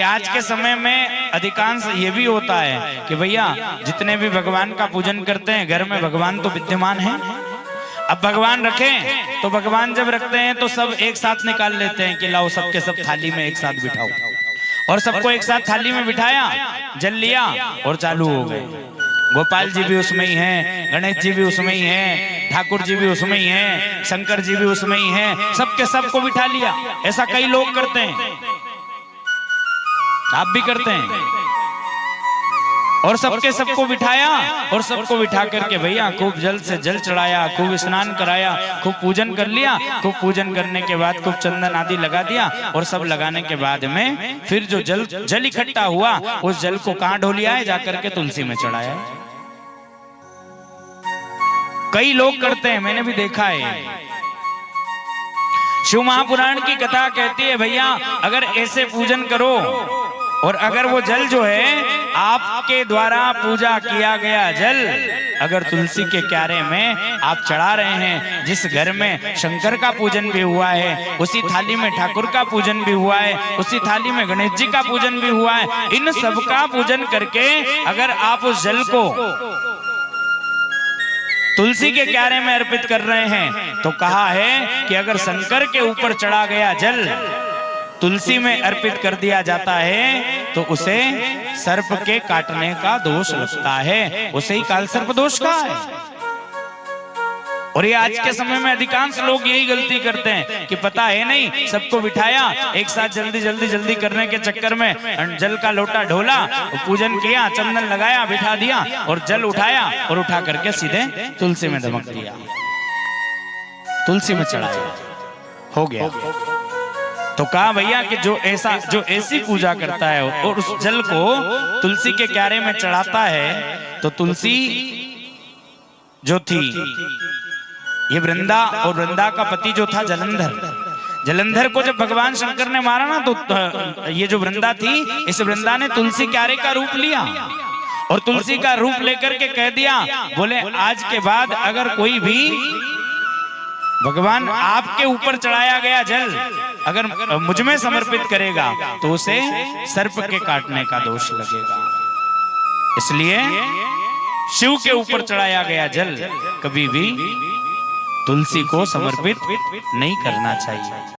आज के समय में अधिकांश ये भी होता है कि भैया जितने भी भगवान का पूजन करते हैं घर में भगवान तो विद्यमान है। अब भगवान रखें तो भगवान जब रखते हैं तो सब एक साथ निकाल लेते हैं कि लाओ सबके सब थाली में एक साथ बिठाओ, और सबको एक साथ थाली में बिठाया, जल लिया और चालू हो गए। गोपाल जी भी उसमें ही हैं, गणेश जी भी उसमें ही हैं, ठाकुर जी भी उसमें ही हैं, शंकर जी भी उसमें ही हैं, सबके सबको बिठा लिया। ऐसा कई लोग करते हैं, आप भी करते हैं। और सबके सबको बिठाया और सबको बिठा करके भैया खूब जल से जल चढ़ाया, खूब स्नान कराया, खूब पूजन कर लिया। खूब पूजन करने के बाद खूब चंदन आदि लगा दिया, और सब लगाने के बाद में फिर जो जल इकट्ठा हुआ उस जल को कहां ढोलिया है, जाकर के तुलसी में चढ़ाया। कई लोग करते हैं, मैंने भी देखा है। शिव महापुराण की कथा कहती है भैया अगर ऐसे पूजन करो और अगर वो जल जो है आपके द्वारा पूजा किया गया जल अगर तुलसी के क्यारे में आप चढ़ा रहे हैं, जिस घर में शंकर का पूजन भी हुआ है, उसी थाली में ठाकुर का पूजन भी हुआ है, उसी थाली में गणेश जी का पूजन भी हुआ है, इन सब का पूजन करके अगर आप उस जल को तुलसी के क्यारे में अर्पित कर रहे हैं तो कहा है कि अगर शंकर के ऊपर चढ़ा गया जल तुलसी में अर्पित कर दिया जाता है तो उसे सर्प के काटने का दोष लगता है, उसे ही काल सर्प दोष का है। और ये आज के समय में अधिकांश लोग यही गलती करते हैं कि पता है नहीं, सबको बिठाया एक साथ जल्दी करने के चक्कर में जल का लोटा ढोला, पूजन किया, चंदन लगाया, बिठा दिया और जल उठाया और उठा करके सीधे तुलसी में धमक दिया, तुलसी में चढ़ाया, हो गया। तो कहा भैया कि जो ऐसी पूजा करता है और उस जल को तुलसी के क्यारे में चढ़ाता है तो तुलसी जो थी ये वृंदा, और वृंदा का पति जो था जलंधर को जब भगवान शंकर ने मारा ना तो ये जो वृंदा थी, इस वृंदा ने तुलसी क्यारे का रूप लिया और तुलसी का रूप लेकर के कह दिया, बोले आज के बाद अगर कोई भी भगवान आपके ऊपर चढ़ाया गया जल अगर मुझ में समर्पित करेगा तो उसे सर्प के काटने का दोष लगेगा। इसलिए शिव के ऊपर चढ़ाया गया जल कभी भी तुलसी को समर्पित नहीं करना चाहिए।